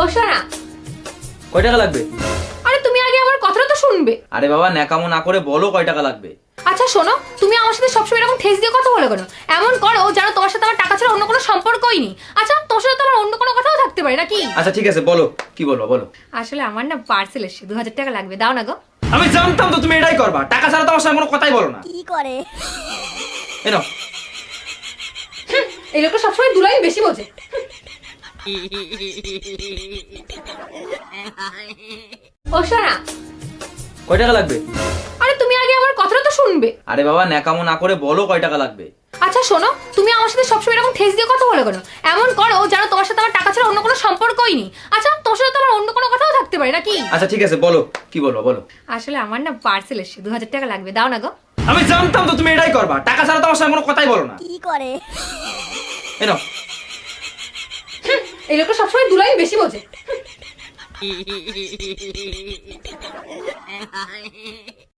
ও শোনা, কয় টাকা লাগবে? আরে তুমি আগে আমার কথাটা তো শুনবে। আরে বাবা ন্যাকামো না করে বলো কয় টাকা লাগবে। আচ্ছা শোনো, তুমি আমার সাথে সবসময় এরকম ঠেস দিয়ে কথা বলো কেন? এমন করো যেন তোমার সাথে আমার টাকা ছাড়া অন্য কোনো সম্পর্কই নেই। আচ্ছা তোমার সাথে তো আমার অন্য কোনো কথাও থাকতে পারে নাকি? আচ্ছা ঠিক আছে বলো, কি বলবো বলো। আসলে আমার না পার্সেল এসে 2000 টাকা লাগবে, দাও না গো। আমি জানতাম তো তুমি এটাই করবা, টাকা ছাড়া তো আমার সঙ্গে কোনো কথাই বলো না। কি করে? এনো এই লোকটা সবসময় দুলাই বেশি বোঝে। ও শোনা, কয় টাকা লাগবে? আরে তুমি আগে আমার কথাটা তো শুনবে। আরে বাবা ন্যাকামো না করে বলো কয় টাকা লাগবে। আচ্ছা শোনো, তুমি আমার সাথে সবসময় এরকম ঠেস দিয়ে কথা বলো কেন? এমন করো যেন তোমার সাথে আমার টাকা ছাড়া অন্য কোনো সম্পর্কই নেই। আচ্ছা তোমার সাথে তো আমার অন্য কোনো কথাও থাকতে পারে নাকি? আচ্ছা ঠিক আছে বলো, কি বলবো বলো। আসলে আমার না পার্সেল এসে 2000 টাকা লাগবে, দাও না গো। আমি জানতাম তো তুমি এটাই করবা, টাকা ছাড়া তো আমার সঙ্গে কোনো কথাই বলো না। কি করে? এনো এই লোকটা সবসময় দুলাই বেশি বোঝে।